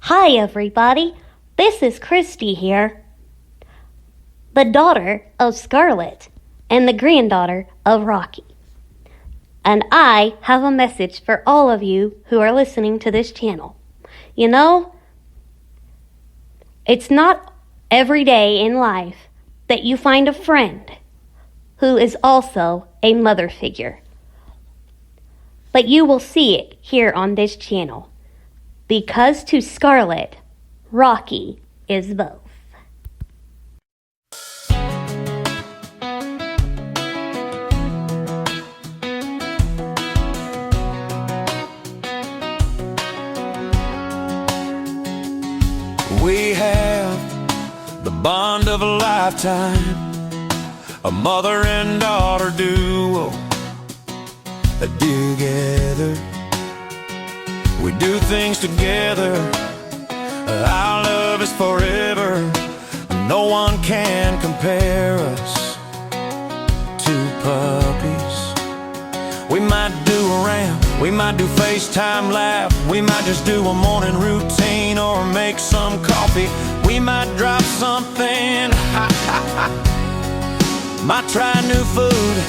Hi, everybody. This is Christy here, the daughter of Scarlet and the granddaughter of Rocky. And I have a message for all of you who are listening to this channel. You know, it's not every day in life that you find a friend who is also a mother figure. But you will see it here on this channel, because to Scarlet, Rocky is both. We have the bond of a lifetime, a mother and daughter duo together. We do things together. Our love is forever. No one can compare us to puppies. We might do a ramp, we might do FaceTime laugh, we might just do a morning routine or make some coffee. We might drop something, might try new food.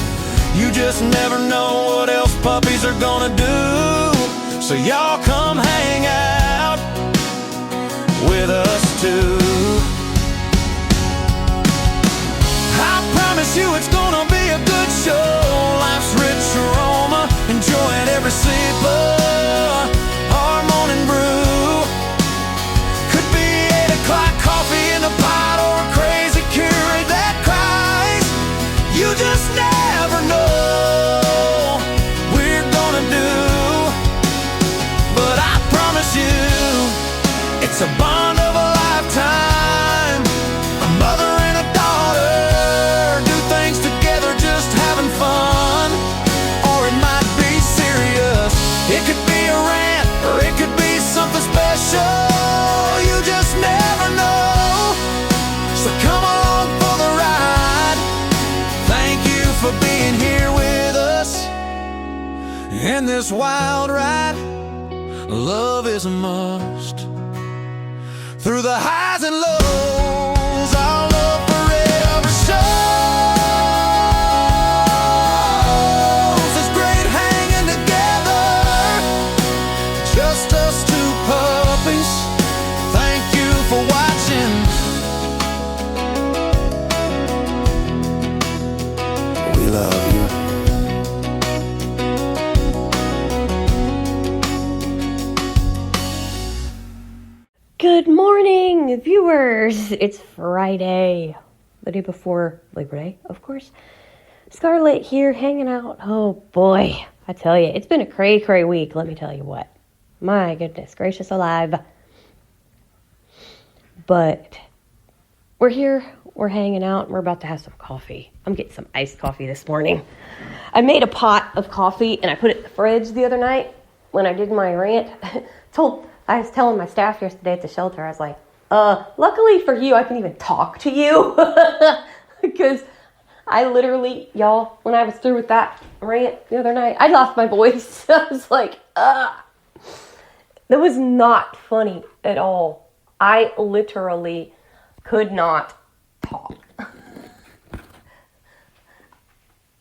You just never know what else puppies are gonna do. So y'all come hang out with us too. I promise you it's gonna be a good show. Life's rich aroma, enjoying every sip of our morning brew. Could be 8 o'clock coffee in the pot or a crazy Keurig that cries. You just never know we're gonna do. But I promise you, it's a bond of a lifetime. A mother and a daughter do things together, just having fun. Or it might be serious. It could be a rant, or it could be something special. You just never know. So come along for the ride. Thank you for being here with us in this wild ride. Love is a must. Through the highs and lows, our love forever shows. It's great hanging together, just us two puppies. Thank you for watching. We love you. Good morning, viewers. It's Friday, the day before Labor Day, of course. Scarlet here, hanging out. Oh boy, I tell you, it's been a cray week, let me tell you what. My goodness gracious alive. But we're here, we're hanging out, and we're about to have some coffee. I'm getting some iced coffee this morning. I made a pot of coffee, and I put it in the fridge the other night when I did my rant. I was telling my staff yesterday at the shelter, I was like, luckily for you, I can even talk to you. Because I literally, y'all, when I was through with that rant the other night, I lost my voice. I was like, that was not funny at all. I literally could not talk.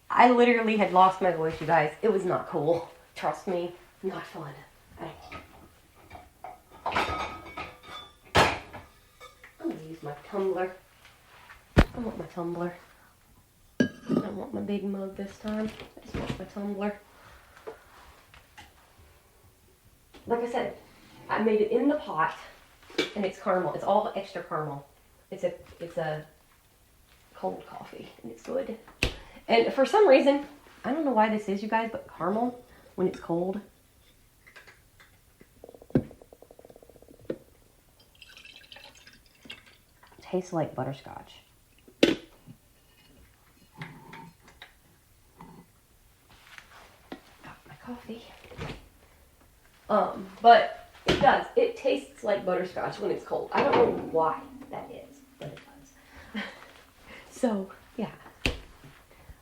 I literally had lost my voice, you guys. It was not cool. Trust me, not fun at all. I'm gonna use my tumbler. I want my tumbler. I don't want my big mug this time. I just want my tumbler. Like I said, I made it in the pot, and it's caramel. It's all extra caramel. It's a cold coffee, and it's good. And for some reason, I don't know why this is, you guys, but caramel, when it's cold, tastes like butterscotch. Got my coffee. But it does. It tastes like butterscotch when it's cold. I don't know why that is, but it does. So, yeah.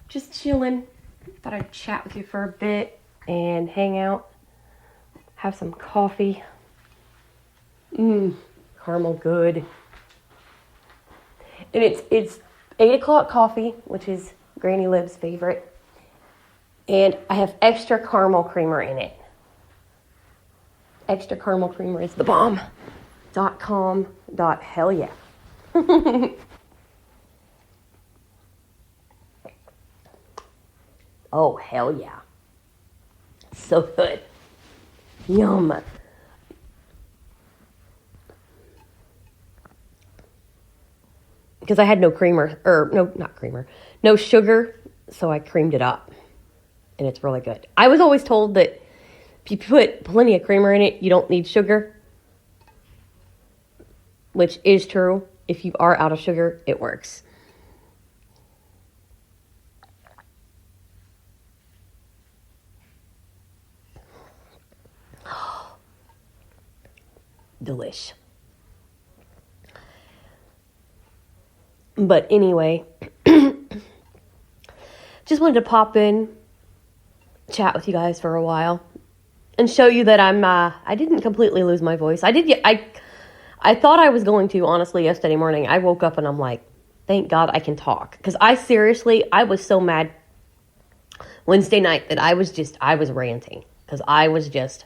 Just chilling. Thought I'd chat with you for a bit and hang out. Have some coffee. Caramel good. And it's 8 o'clock coffee, which is Granny Lib's favorite. And I have extra caramel creamer in it. Extra caramel creamer is the bomb. .com. Hell yeah. Oh, hell yeah. So good. Yum. Because I had no creamer, no sugar, so I creamed it up. And it's really good. I was always told that if you put plenty of creamer in it, you don't need sugar. Which is true. If you are out of sugar, it works. Delish. But anyway, just wanted to pop in, chat with you guys for a while, and show you that I didn't completely lose my voice. I thought I was going to, honestly, yesterday morning. I woke up and I'm like, thank God I can talk. Because I was so mad Wednesday night that I was ranting. Because I was just,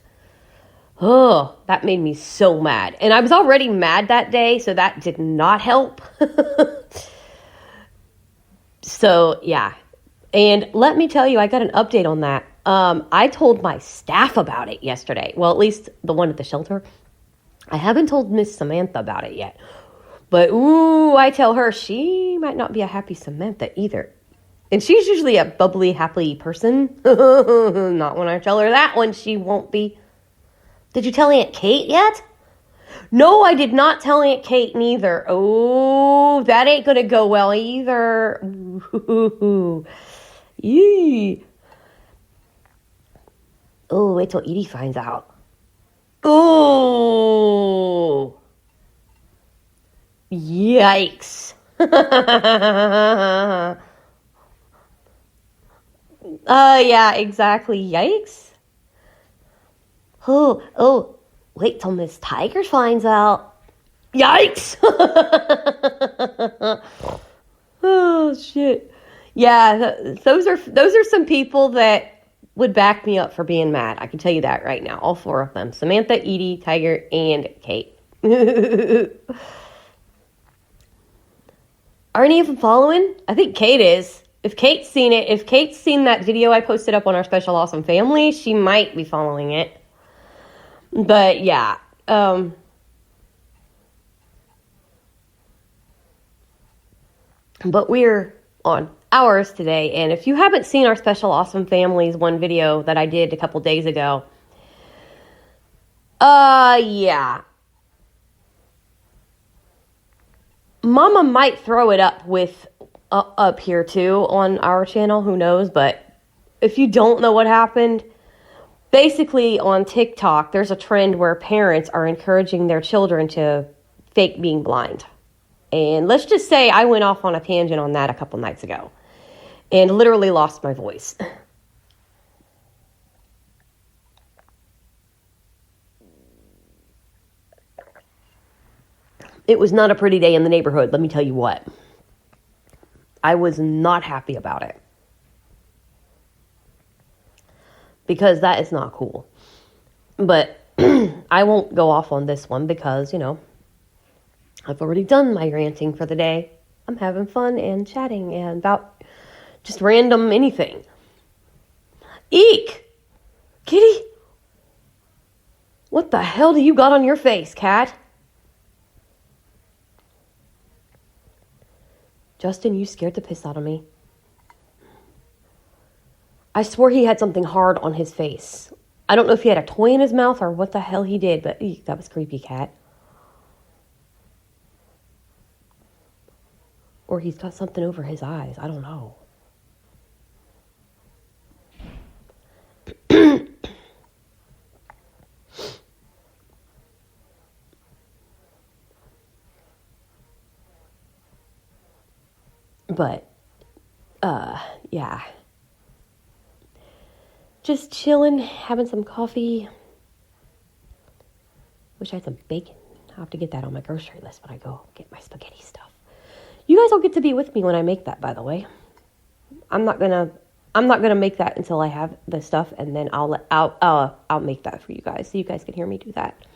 that made me so mad. And I was already mad that day, so that did not help. So, yeah. And let me tell you, I got an update on that. I told my staff about it yesterday. Well, at least the one at the shelter. I haven't told Miss Samantha about it yet. But, I tell her she might not be a happy Samantha either. And she's usually a bubbly, happy person. Not when I tell her that one, she won't be. Did you tell Aunt Kate yet? No, I did not tell Aunt Kate neither. Oh, that ain't going to go well either. Yee. Oh, wait till Edie finds out. Oh. Yikes. Yeah, exactly. Yikes. Oh, wait till Miss Tiger finds out. Yikes. Oh, shit. Yeah, those are some people that would back me up for being mad. I can tell you that right now. All 4 of them. Samantha, Edie, Tiger, and Kate. Are any of them following? I think Kate is. If Kate's seen that video I posted up on our Special Awesome Family, she might be following it. But yeah, but we're on ours today. And if you haven't seen our Special Awesome Families one video that I did a couple days ago, yeah. Mama might throw it up up here too on our channel, who knows, but if you don't know what happened, basically on TikTok, there's a trend where parents are encouraging their children to fake being blind. And let's just say I went off on a tangent on that a couple nights ago and literally lost my voice. It was not a pretty day in the neighborhood, let me tell you what. I was not happy about it. Because that is not cool. But I won't go off on this one because, I've already done my ranting for the day. I'm having fun and chatting and about just random anything. Eek! Kitty? What the hell do you got on your face, cat? Justin, you scared the piss out of me. I swore he had something hard on his face. I don't know if he had a toy in his mouth or what the hell he did, but eek, that was creepy, cat. Or he's got something over his eyes. I don't know. But, yeah. Just chilling, having some coffee. Wish I had some bacon. I'll have to get that on my grocery list when I go get my spaghetti stuff. You guys will get to be with me when I make that, by the way. I'm not gonna make that until I have the stuff, and then I'll make that for you guys, so you guys can hear me do that.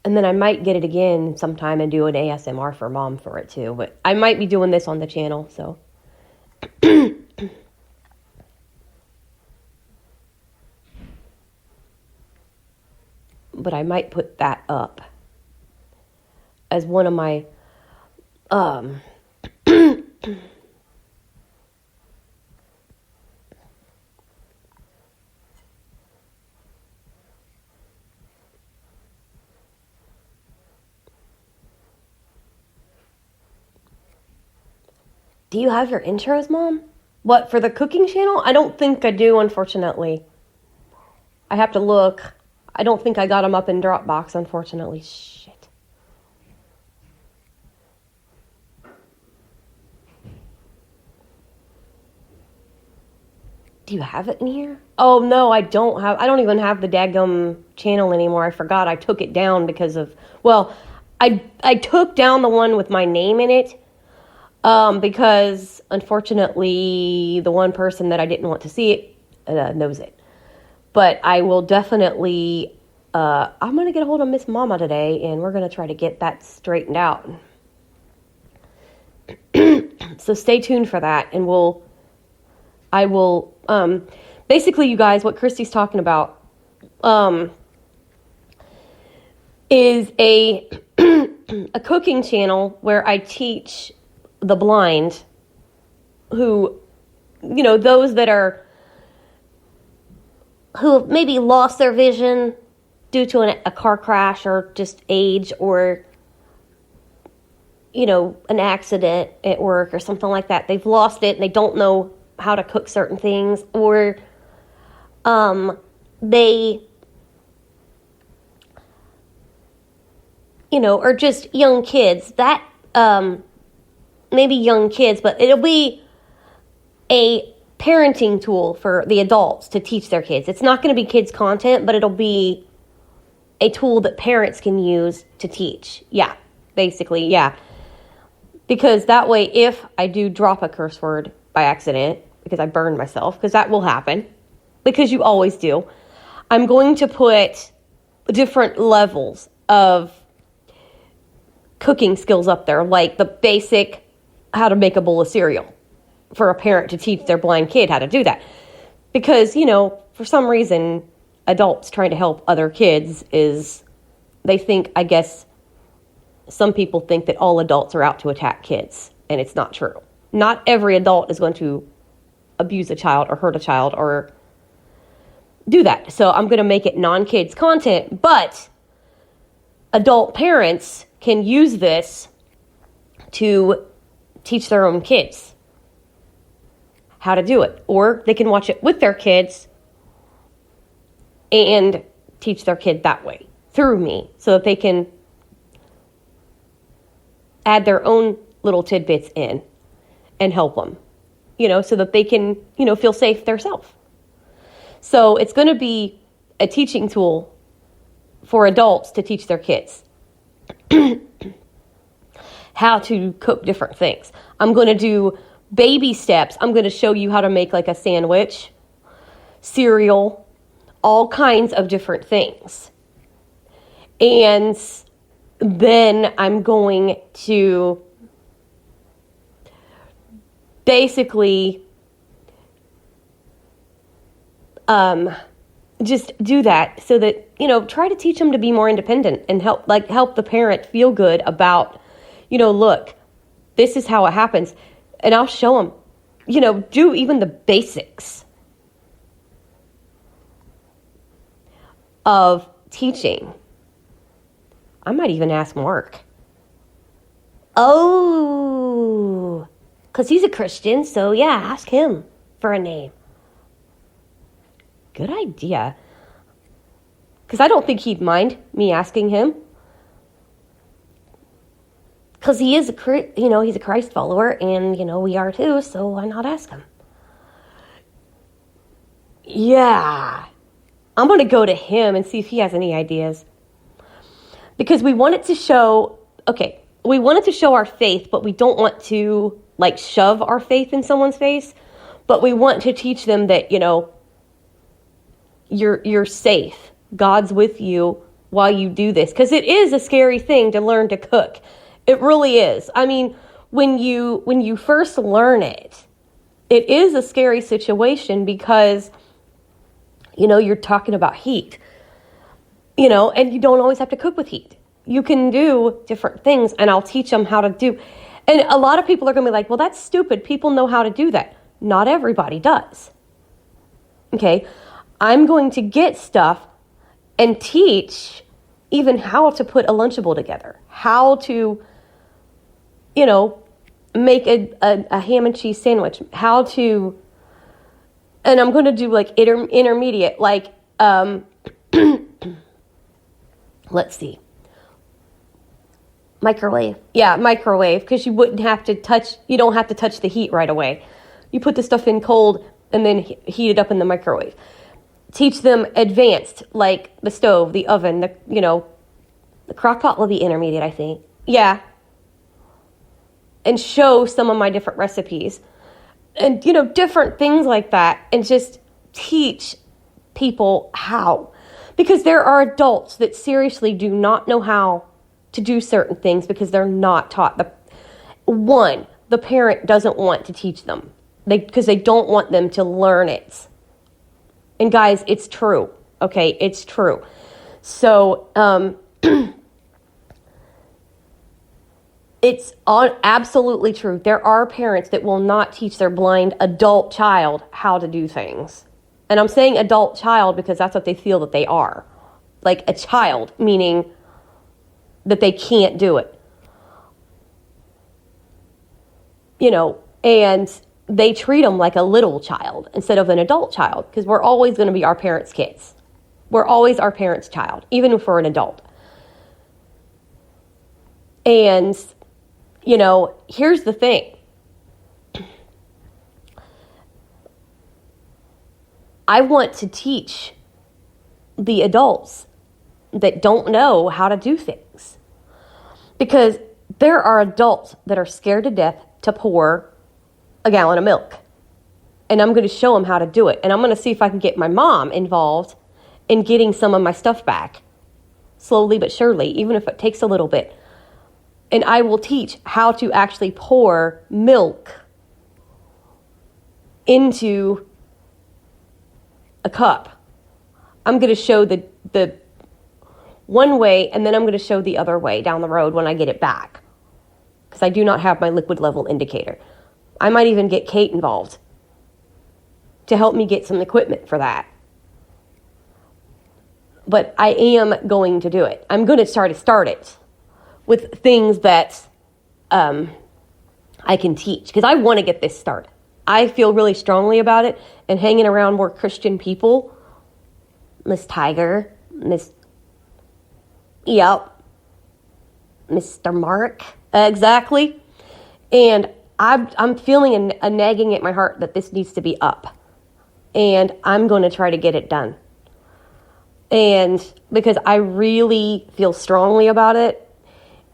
And then I might get it again sometime and do an ASMR for Mom for it too. But I might be doing this on the channel, so. But I might put that up as one of my Do you have your intros, Mom? What, for the cooking channel? I don't think I do, unfortunately. I have to look. I don't think I got them up in Dropbox, unfortunately. Shit. Do you have it in here? Oh, no, I don't even have the daggum channel anymore. I forgot. I took it down because of, well, I took down the one with my name in it. Because unfortunately the one person that I didn't want to see it knows it. But I will definitely, I'm going to get a hold of Miss Mama today, and we're going to try to get that straightened out. So stay tuned for that, and I will, basically, you guys, what Christy's talking about, is a cooking channel where I teach the blind, who, those who maybe lost their vision due to a car crash or just age or, an accident at work or something like that. They've lost it and they don't know how to cook certain things, or they, or just young kids. That, maybe young kids, but it'll be a parenting tool for the adults to teach their kids. It's not going to be kids' content, but it'll be a tool that parents can use to teach. Yeah, basically, yeah. Because that way, if I do drop a curse word by accident, because I burned myself, because that will happen, because you always do, I'm going to put different levels of cooking skills up there, like the basic how to make a bowl of cereal for a parent to teach their blind kid how to do that. Because, for some reason, adults trying to help other kids they think, I guess, some people think that all adults are out to attack kids, and it's not true. Not every adult is going to abuse a child or hurt a child or do that. So I'm going to make it non-kids content, but adult parents can use this to teach their own kids how to do it. Or they can watch it with their kids and teach their kid that way through me, so that they can add their own little tidbits in and help them, so that they can, feel safe themselves. So it's going to be a teaching tool for adults to teach their kids how to cook different things. I'm going to do baby steps. I'm going to show you how to make like a sandwich, cereal, all kinds of different things. And then I'm going to basically just do that so that, try to teach them to be more independent and help the parent feel good about, look, this is how it happens. And I'll show them, do even the basics of teaching. I might even ask Mark. Oh, because he's a Christian, so yeah, ask him for a name. Good idea. Because I don't think he'd mind me asking him. Because he is he's a Christ follower, and, we are too, so why not ask him? Yeah. I'm going to go to him and see if he has any ideas. Because we wanted to show our faith, but we don't want to, shove our faith in someone's face. But we want to teach them that, you're safe. God's with you while you do this. Because it is a scary thing to learn to cook. It really is. I mean, when you first learn it is a scary situation because, you're talking about heat, and you don't always have to cook with heat. You can do different things, and I'll teach them how to do. And a lot of people are going to be like, well, that's stupid. People know how to do that. Not everybody does. Okay? I'm going to get stuff and teach even how to put a Lunchable together, how to, make a ham and cheese sandwich, how to, and I'm going to do intermediate, let's see, microwave. Yeah, microwave, because you don't have to touch the heat right away. You put the stuff in cold and then heat it up in the microwave. Teach them advanced, like the stove, the oven, the crock pot will be intermediate, I think. Yeah. And show some of my different recipes and, different things like that, and just teach people how. Because there are adults that seriously do not know how to do certain things because they're not taught. The parent doesn't want to teach them because they don't want them to learn it. And guys, it's true. Okay, it's true. So, it's absolutely true. There are parents that will not teach their blind adult child how to do things. And I'm saying adult child because that's what they feel that they are. Like a child, meaning that they can't do it. And they treat them like a little child instead of an adult child, because we're always going to be our parents' kids. We're always our parents' child, even if we're an adult. And, here's the thing. I want to teach the adults that don't know how to do things, because there are adults that are scared to death to pour a gallon of milk. And I'm going to show them how to do it. And I'm going to see if I can get my mom involved in getting some of my stuff back. Slowly but surely, even if it takes a little bit. And I will teach how to actually pour milk into a cup. I'm going to show the one way, and then I'm going to show the other way down the road when I get it back. Because I do not have my liquid level indicator. I might even get Kate involved to help me get some equipment for that. But I am going to do it. I'm going to try to start it with things that I can teach, because I want to get this started. I feel really strongly about it, and hanging around more Christian people, Miss Tiger, Mr. Mark, exactly. And I'm feeling a nagging at my heart that this needs to be up. And I'm going to try to get it done. And because I really feel strongly about it.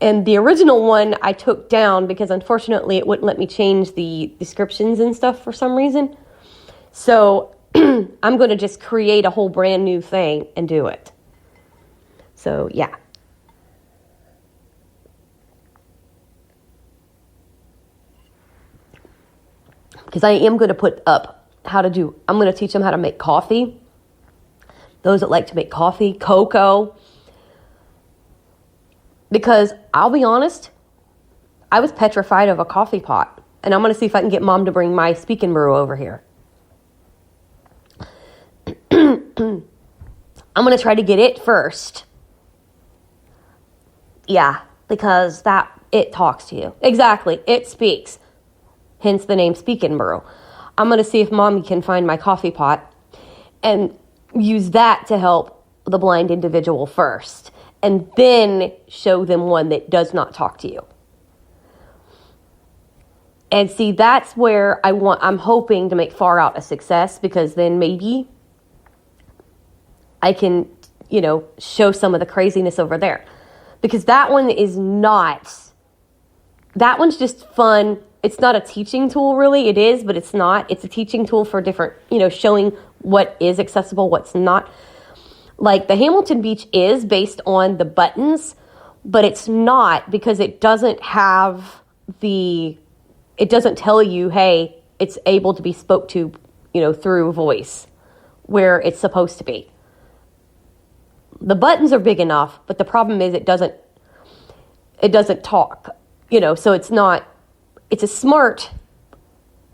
And the original one I took down because unfortunately it wouldn't let me change the descriptions and stuff for some reason. So I'm going to just create a whole brand new thing and do it. So yeah. Because I am going to put up I'm going to teach them how to make coffee. Those that like to make coffee, cocoa. Because I'll be honest, I was petrified of a coffee pot. And I'm going to see if I can get Mom to bring my Speak and Brew over here. I'm going to try to get it first. Yeah, because it talks to you. Exactly, it speaks. Hence the name Speak and Brew. I'm going to see if Mommy can find my coffee pot and use that to help the blind individual first. And then show them one that does not talk to you. And see, that's where I'm hoping to make Far Out a success, because then maybe I can, show some of the craziness over there. Because that one's just fun. It's not a teaching tool, really. It is, but it's not. It's a teaching tool for different, showing what is accessible, what's not. Like the Hamilton Beach is based on the buttons, but it's not, because it doesn't tell you, hey, it's able to be spoke to, through voice, where it's supposed to be. The buttons are big enough, but the problem is it doesn't talk, so it's a smart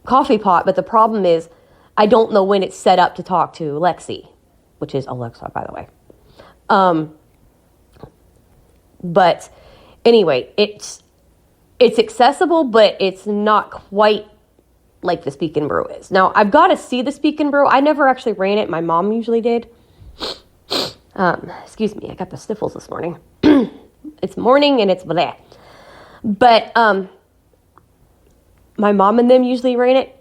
coffee pot, but the problem is I don't know when it's set up to talk to Lexi, which is Alexa, by the way. But anyway, it's accessible, but it's not quite like the Speak and Brew is. Now, I've got to see the Speak and Brew. I never actually ran it. My mom usually did. Excuse me, I got the sniffles this morning. It's morning and it's bleh. But my mom and them usually ran it.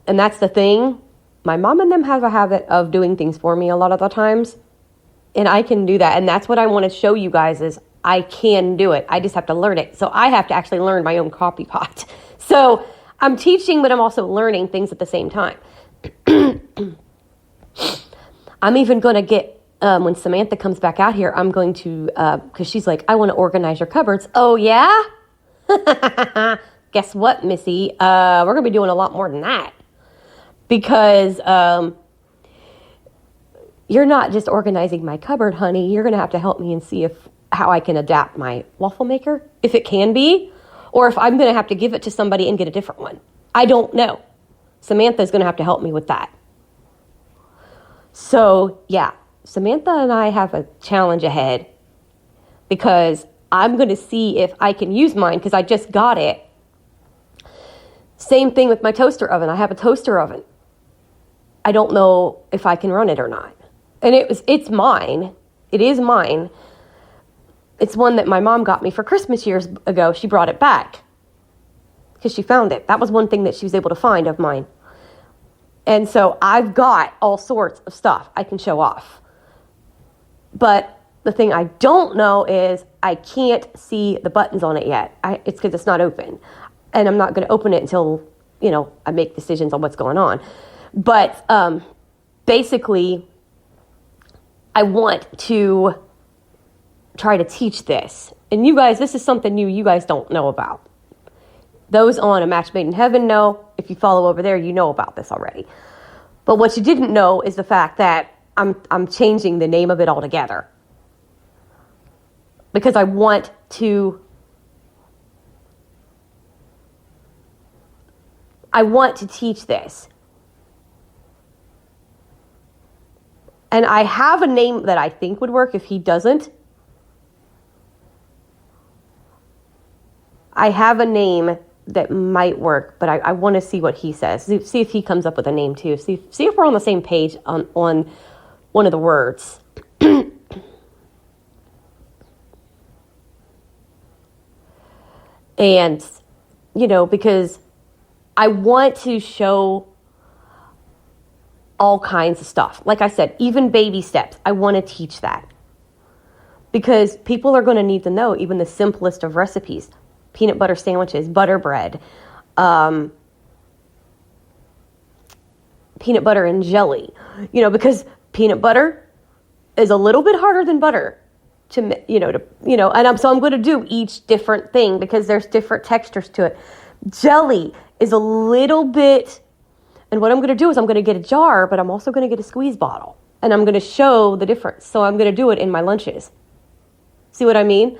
And that's the thing. My mom and them have a habit of doing things for me a lot of the times. And I can do that. And that's what I want to show you guys is I can do it. I just have to learn it. So I have to actually learn my own coffee pot. So I'm teaching, but I'm also learning things at the same time. I'm even going to get, when Samantha comes back out here, I'm going to, because she's like, I want to organize your cupboards. Oh, yeah? Guess what, Missy? We're going to be doing a lot more than that. Because you're not just organizing my cupboard, honey. You're going to have to help me and see how I can adapt my waffle maker, if it can be, or if I'm going to have to give it to somebody and get a different one. I don't know. Samantha's going to have to help me with that. So, yeah, Samantha and I have a challenge ahead, because I'm going to see if I can use mine, because I just got it. Same thing with my toaster oven. I have a toaster oven. I don't know if I can run it or not. And it's mine. It is mine. It's one that my mom got me for Christmas years ago. She brought it back because she found it. That was one thing that she was able to find of mine. And so I've got all sorts of stuff I can show off. But the thing I don't know is I can't see the buttons on it yet. It's because it's not open. And I'm not going to open it until, I make decisions on what's going on. But basically, I want to try to teach this. And you guys, this is something new you guys don't know about. Those on A Match Made in Heaven know. If you follow over there, you know about this already. But what you didn't know is the fact that I'm changing the name of it altogether. Because I want to teach this. And I have a name that I think would work if he doesn't. I have a name that might work, but I want to see what he says. See if he comes up with a name too. See if we're on the same page on one of the words. And, because I want to show all kinds of stuff. Like I said, even baby steps. I want to teach that. Because people are going to need to know even the simplest of recipes. Peanut butter sandwiches, butter bread, peanut butter and jelly. Because peanut butter is a little bit harder than butter so I'm going to do each different thing because there's different textures to it. Jelly is a little bit, and what I'm going to do is I'm going to get a jar, but I'm also going to get a squeeze bottle, and I'm going to show the difference. So I'm going to do it in my lunches. See what I mean?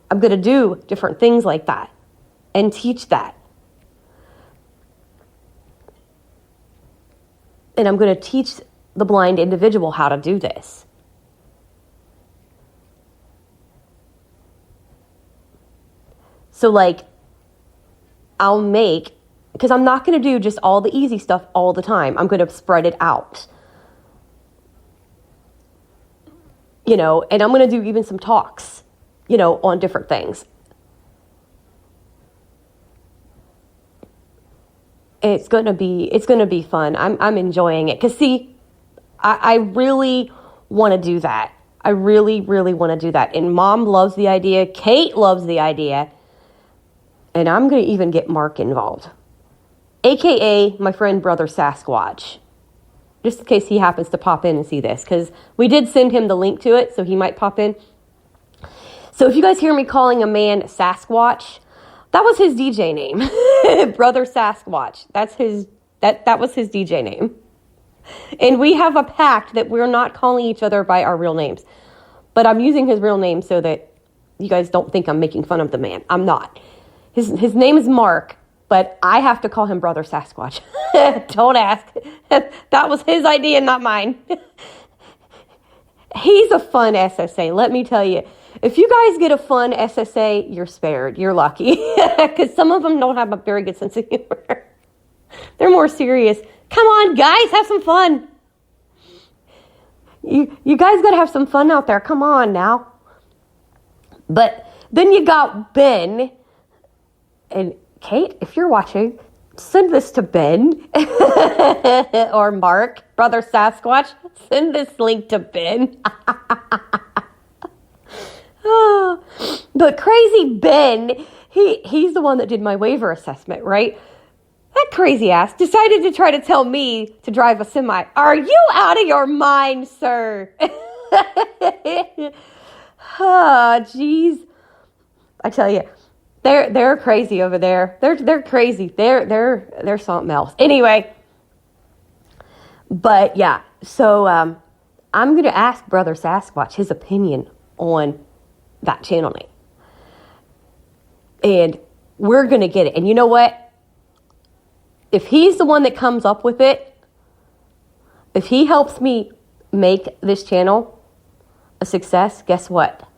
I'm going to do different things like that and teach that. And I'm going to teach the blind individual how to do this. So I'll make, because I'm not going to do just all the easy stuff all the time. I'm going to spread it out. And I'm going to do even some talks, on different things. it's gonna be fun. I'm enjoying it. Cause see, I really want to do that. I really, really want to do that. And Mom loves the idea. Kate loves the idea. And I'm going to even get Mark involved. AKA my friend Brother Sasquatch. Just in case he happens to pop in and see this. Because we did send him the link to it, so he might pop in. So if you guys hear me calling a man Sasquatch, that was his DJ name. Brother Sasquatch. That was his DJ name. And we have a pact that we're not calling each other by our real names. But I'm using his real name so that you guys don't think I'm making fun of the man. I'm not. His name is Mark, but I have to call him Brother Sasquatch. Don't ask. That was his idea, not mine. He's a fun SSA, let me tell you. If you guys get a fun SSA, you're spared. You're lucky. Because some of them don't have a very good sense of humor. They're more serious. Come on, guys, have some fun. You guys got to have some fun out there. Come on now. But then you got Ben. And Kate, if you're watching, send this to Ben. Or Mark, Brother Sasquatch. Send this link to Ben. But crazy Ben, he's the one that did my waiver assessment, right? That crazy ass decided to try to tell me to drive a semi. Are you out of your mind, sir? Oh, jeez. I tell you, they're crazy over there. They're crazy. They're something else. Anyway, but yeah. So I'm gonna ask Brother Sasquatch his opinion on that channel name, and we're gonna get it. And you know what? If he's the one that comes up with it, if he helps me make this channel a success, guess what?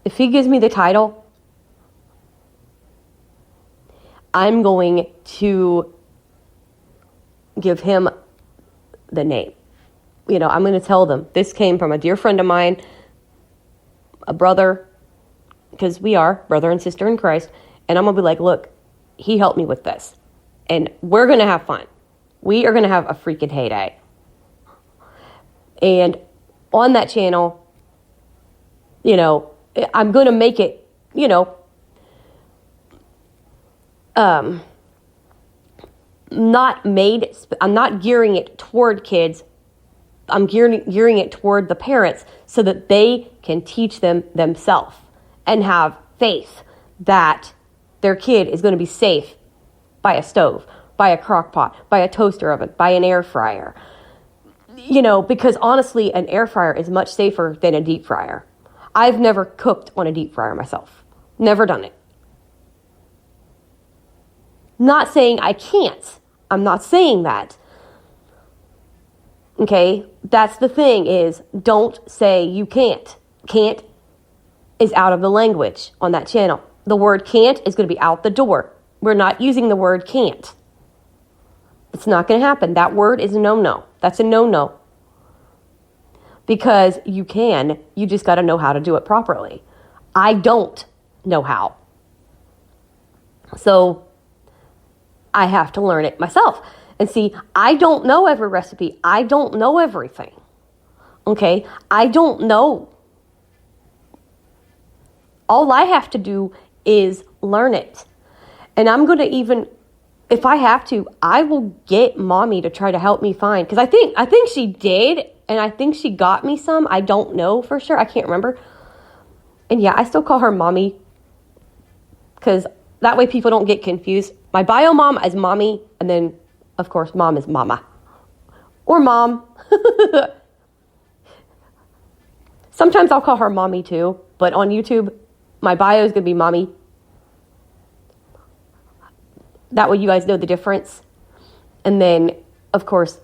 If he gives me the title, I'm going to give him the name. You know, I'm going to tell them this came from a dear friend of mine, a brother, because we are brother and sister in Christ. And I'm going to be like, look, he helped me with this. And we're going to have fun. We are going to have a freaking heyday. And on that channel, you know, I'm going to make it, you know, I'm not gearing it toward kids. I'm gearing it toward the parents so that they can teach them themselves and have faith that their kid is going to be safe by a stove, by a crock pot, by a toaster oven, by an air fryer. You know, because honestly, an air fryer is much safer than a deep fryer. I've never cooked on a deep fryer myself. Never done it. Not saying I can't. I'm not saying that. Okay? That's the thing is, don't say you can't. Can't is out of the language on that channel. The word can't is going to be out the door. We're not using the word can't. It's not going to happen. That word is a no-no. That's a no-no. Because you can, you just got to know how to do it properly. I don't know how. So I have to learn it myself. And see, I don't know every recipe. I don't know everything. Okay? I don't know. All I have to do is learn it. And I'm going to even, if I have to, I will get Mommy to try to help me find. Because I think she did. And I think she got me some. I don't know for sure. I can't remember. And yeah, I still call her Mommy. Because that way people don't get confused. My bio mom is Mommy. And then, of course, Mom is Mama. Or Mom. Sometimes I'll call her Mommy too. But on YouTube, my bio is going to be Mommy. That way you guys know the difference. And then, of course,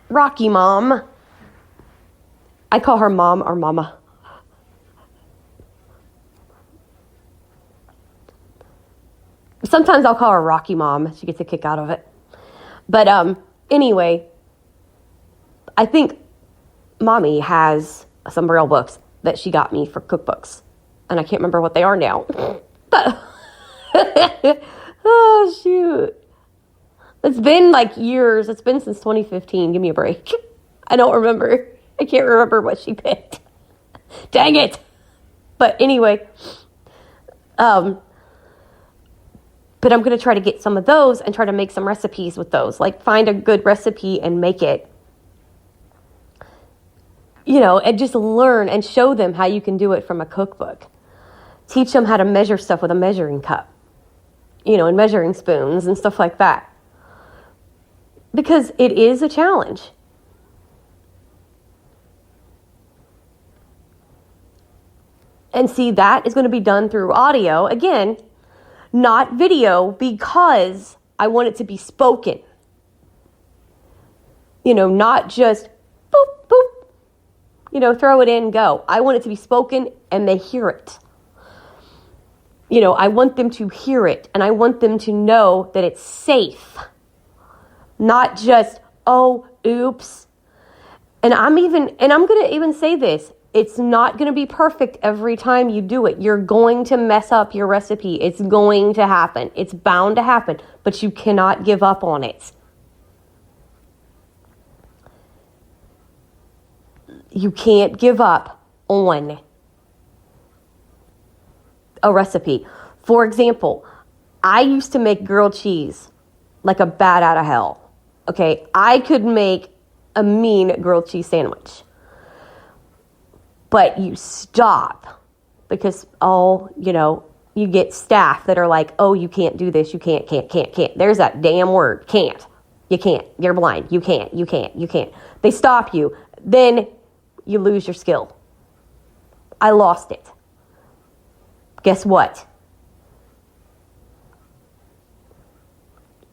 Rocky Mom. I call her Mom or Mama. Sometimes I'll call her Rocky Mom. She gets a kick out of it. But anyway, I think Mommy has some Braille books that she got me for cookbooks. And I can't remember what they are now. But oh, shoot. It's been like years. It's been since 2015. Give me a break. I don't remember. I can't remember what she picked. Dang it. But anyway, but I'm going to try to get some of those and try to make some recipes with those. Like find a good recipe and make it. And just learn and show them how you can do it from a cookbook. Teach them how to measure stuff with a measuring cup, and measuring spoons and stuff like that. Because it is a challenge. And see, that is going to be done through audio. Again, not video, because I want it to be spoken. Not just boop, boop, throw it in, go. I want it to be spoken and they hear it. I want them to hear it, and I want them to know that it's safe. Not just, oh, oops. And I'm going to even say this. It's not going to be perfect every time you do it. You're going to mess up your recipe. It's going to happen. It's bound to happen, but you cannot give up on it. You can't give up on a recipe. For example, I used to make grilled cheese like a bat out of hell. Okay, I could make a mean grilled cheese sandwich. But you stop because, you get staff that are like, oh, you can't do this, you can't. There's that damn word, can't. You can't. You're blind. You can't. They stop you. Then you lose your skill. I lost it. Guess what?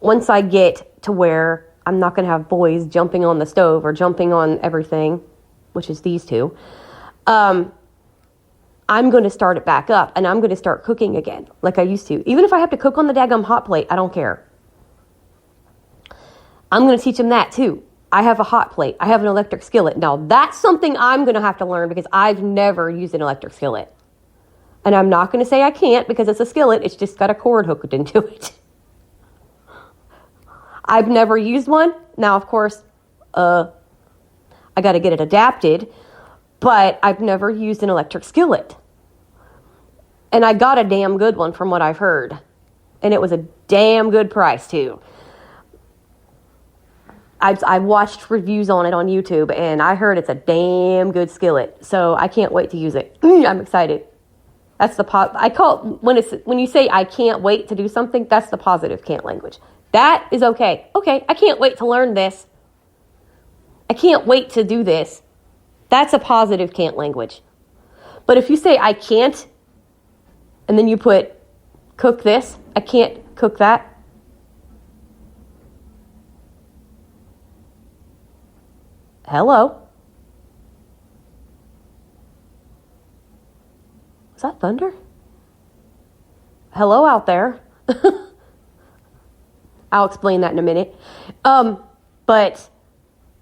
Once I get to where I'm not going to have boys jumping on the stove or jumping on everything, which is these two, I'm going to start it back up, and I'm going to start cooking again like I used to. Even if I have to cook on the daggum hot plate, I don't care. I'm going to teach them that too. I have a hot plate. I have an electric skillet. Now, that's something I'm going to have to learn because I've never used an electric skillet. And I'm not going to say I can't because it's a skillet. It's just got a cord hooked into it. I've never used one. Now, of course, I got to get it adapted. But I've never used an electric skillet. And I got a damn good one from what I've heard. And it was a damn good price, too. I've watched reviews on it on YouTube, and I heard it's a damn good skillet. So I can't wait to use it. I'm excited. That's the I call it, when you say I can't wait to do something, that's the positive can't language. That is okay. Okay, I can't wait to learn this. I can't wait to do this. That's a positive can't language. But if you say I can't, and then you put cook this, I can't cook that. Hello? Is that thunder? Hello out there. I'll explain that in a minute. But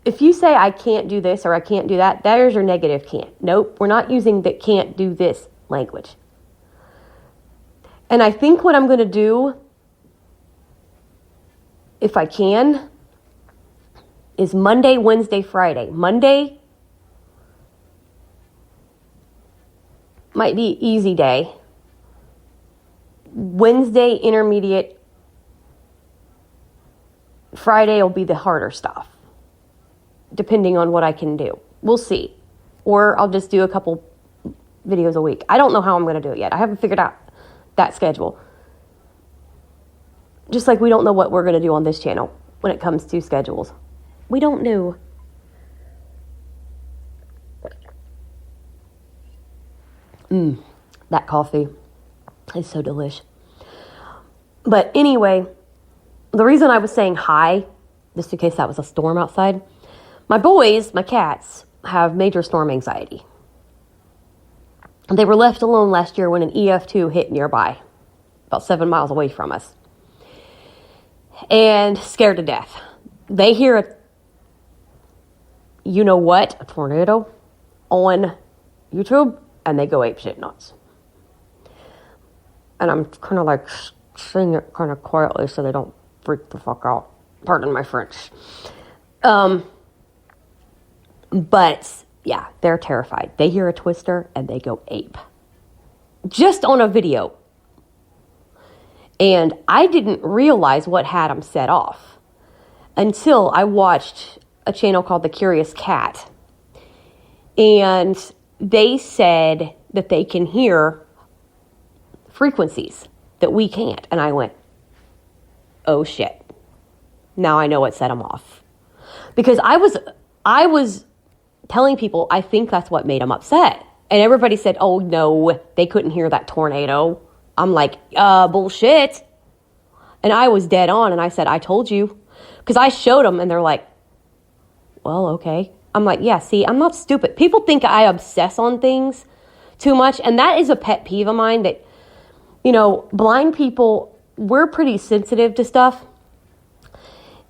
if you say I can't do this or I can't do that, there's your negative can't. Nope, we're not using the can't do this language. And I think what I'm going to do, if I can, is Monday, Wednesday, Friday. Monday might be easy day. Wednesday, intermediate. Friday will be the harder stuff, depending on what I can do. We'll see. Or I'll just do a couple videos a week. I don't know how I'm going to do it yet. I haven't figured out that schedule. Just like we don't know what we're going to do on this channel when it comes to schedules. We don't know. That coffee is so delish. But anyway, the reason I was saying hi, just in case that was a storm outside, my boys, my cats, have major storm anxiety. They were left alone last year when an EF2 hit nearby, about 7 miles away from us, and scared to death. They hear a tornado on YouTube, and they go apeshit nuts. And I'm kind of like saying it kind of quietly so they don't freak the fuck out, Pardon my French. But yeah, they're terrified. They hear a twister and they go ape. Just on a video. And I didn't realize what had them set off until I watched a channel called The Curious Cat. And they said that they can hear frequencies that we can't. And I went, oh shit. Now I know what set them off. Because I was telling people I think that's what made them upset. And everybody said, oh no, they couldn't hear that tornado. I'm like, bullshit. And I was dead on. And I said, I told you. Because I showed them and they're like, well, okay. I'm like, yeah, see, I'm not stupid. People think I obsess on things too much. And that is a pet peeve of mine that, you know, blind people, we're pretty sensitive to stuff.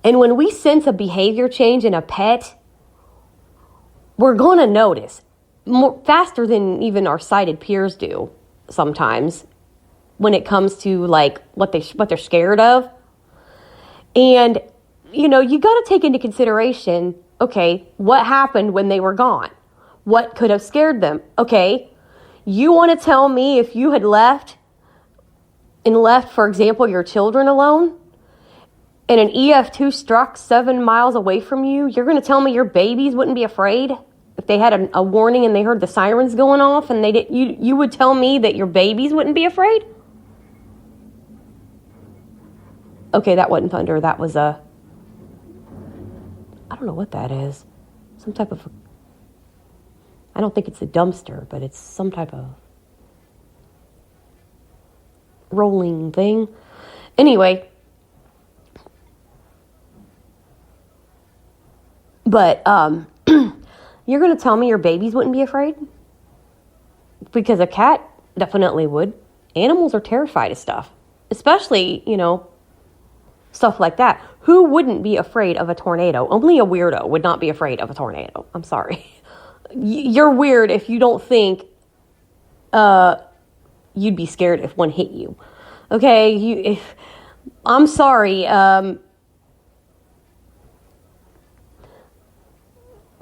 And when we sense a behavior change in a pet, we're going to notice more faster than even our sighted peers do sometimes when it comes to like what they're scared of. And, you know, you got to take into consideration, okay, what happened when they were gone? What could have scared them? Okay, you want to tell me if you had left, for example, your children alone, and an EF2 struck 7 miles away from you, you're going to tell me your babies wouldn't be afraid? If they had a warning and they heard the sirens going off and you would tell me that your babies wouldn't be afraid? Okay, that wasn't thunder. That was I don't know what that is. Some type of, I don't think it's a dumpster, but it's some type of rolling thing. Anyway, but you're going to tell me your babies wouldn't be afraid? Because a cat definitely would. Animals are terrified of stuff, especially, you know, stuff like that. Who wouldn't be afraid of a tornado? Only a weirdo would not be afraid of a tornado. I'm sorry. You're weird if you don't think you'd be scared if one hit you. Okay? I'm sorry.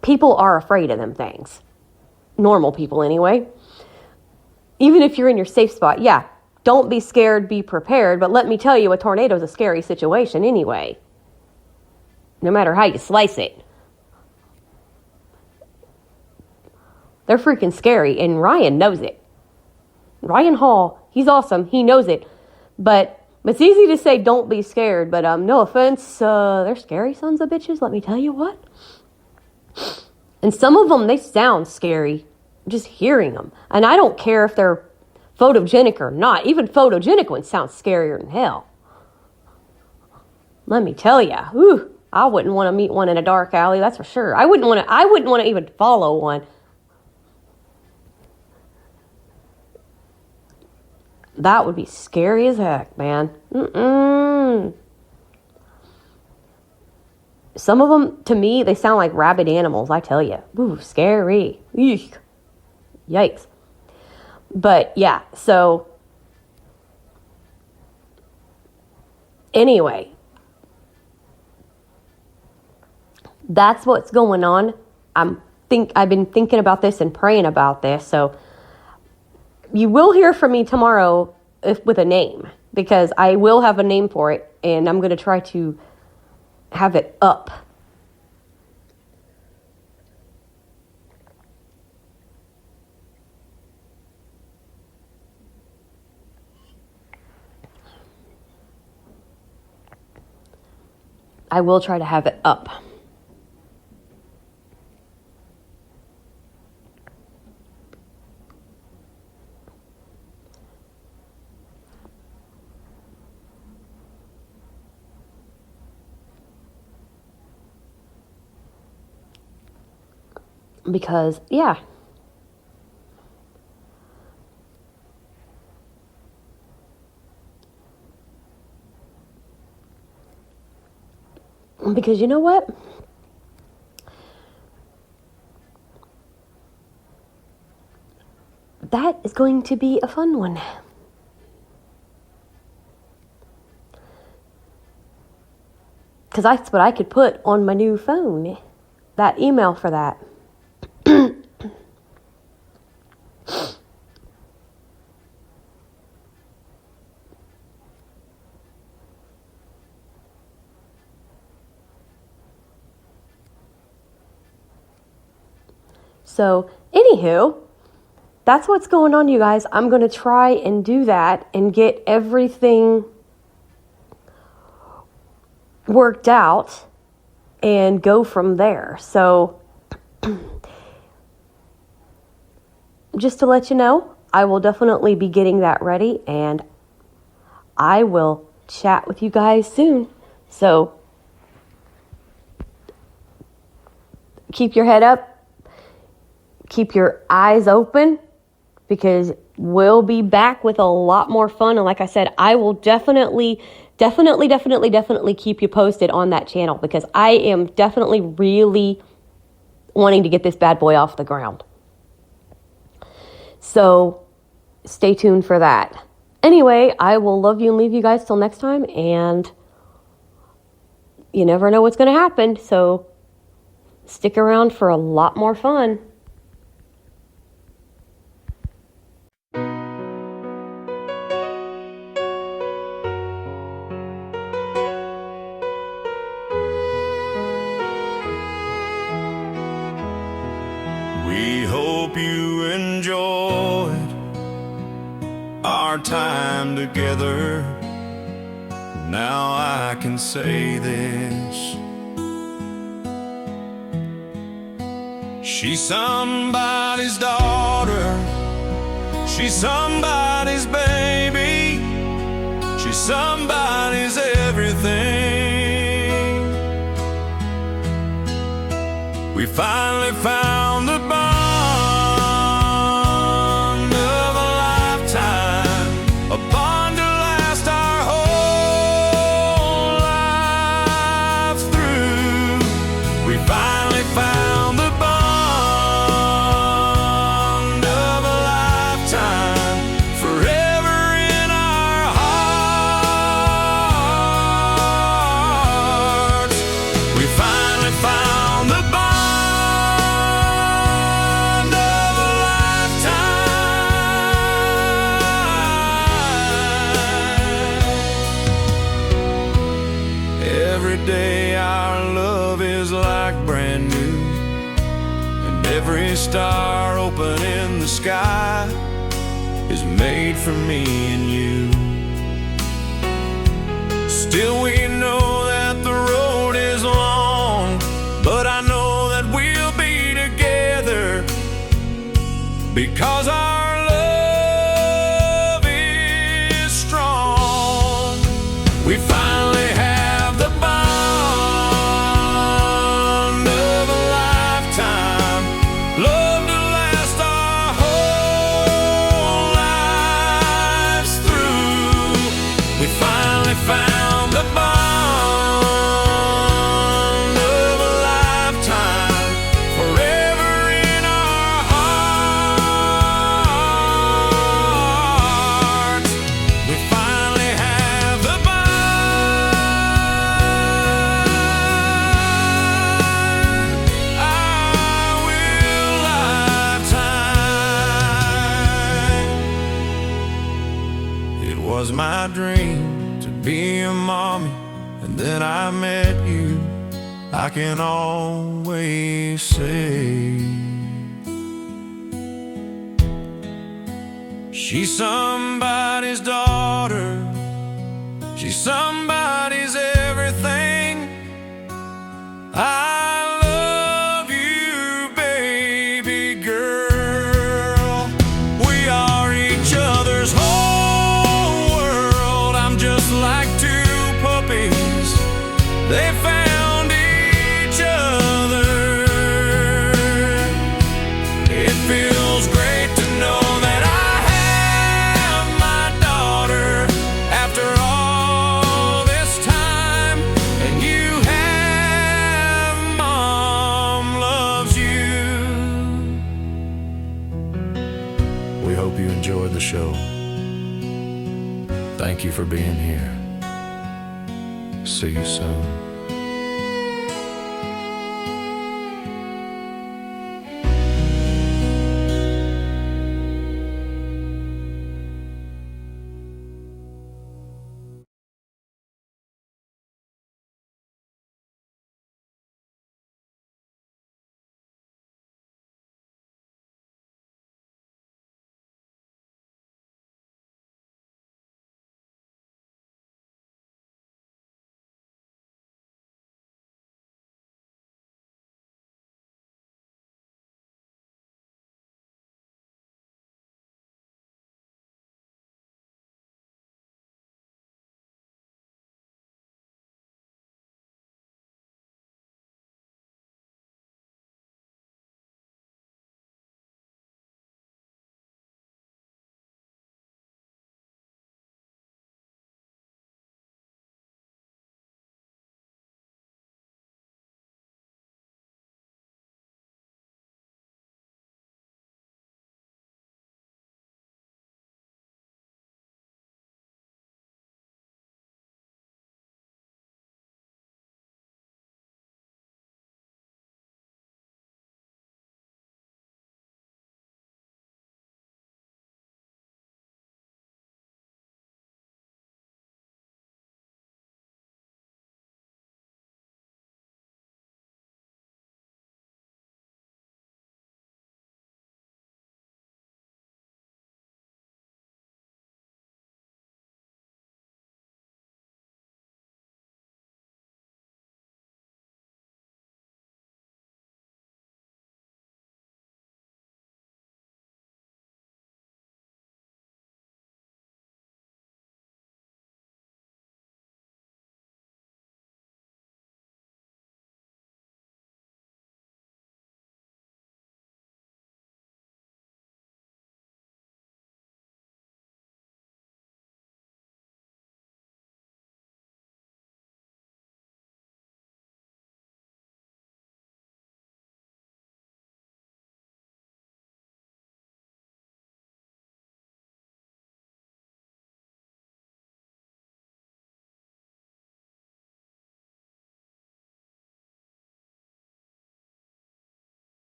People are afraid of them things. Normal people, anyway. Even if you're in your safe spot, yeah, don't be scared, be prepared. But let me tell you, a tornado is a scary situation anyway. No matter how you slice it. They're freaking scary, and Ryan knows it. Ryan Hall, he's awesome. He knows it. But it's easy to say don't be scared. But no offense, they're scary sons of bitches, let me tell you what. And some of them, they sound scary just hearing them. And I don't care if they're photogenic or not. Even photogenic ones sound scarier than hell. Let me tell you, I wouldn't want to meet one in a dark alley, that's for sure. I wouldn't want to even follow one. That would be scary as heck, man. Some of them, to me, they sound like rabid animals, I tell you. Ooh, scary. Eek. Yikes. But, yeah, so, anyway, that's what's going on. I've been thinking about this and praying about this, so you will hear from me tomorrow with a name, because I will have a name for it, and I'm going to try to have it up. I will try to have it up. Because, yeah. Because you know what? That is going to be a fun one. because that's what I could put on my new phone, that email for that. So, anywho, that's what's going on, you guys. I'm going to try and do that and get everything worked out and go from there. So, just to let you know, I will definitely be getting that ready, and I will chat with you guys soon. So, keep your head up. Keep your eyes open, because we'll be back with a lot more fun. And like I said, I will definitely keep you posted on that channel, because I am definitely really wanting to get this bad boy off the ground. So stay tuned for that. Anyway, I will love you and leave you guys till next time. And you never know what's going to happen. So stick around for a lot more fun. We hope you enjoyed our time together. Now I can say this: she's somebody's daughter, she's somebody's baby, she's somebody's everything. We finally found the bond of a lifetime, a bond to last our whole lives through. We finally found the bond of a lifetime, forever in our hearts. We finally found the bond. Every day our love is like brand new, and every star open in the sky is made for me and you. Still we know that the road is long, but I know that we'll be together, because our love is strong. We finally have the bond of a lifetime, love to last our whole lives through. We finally found the bond of a lifetime, forever in our hearts. We finally have the bond, our will lifetime. It was my dream to be a mommy, and then I met you. I can always say she's somebody's daughter, she's somebody's everything. I love you, baby girl. We are each other's whole world. I'm just like two puppies, they found each other. It feels great to know that I have my daughter after all this time, and you have Mom loves you. We hope you enjoyed the show. Thank you for being here. See you soon.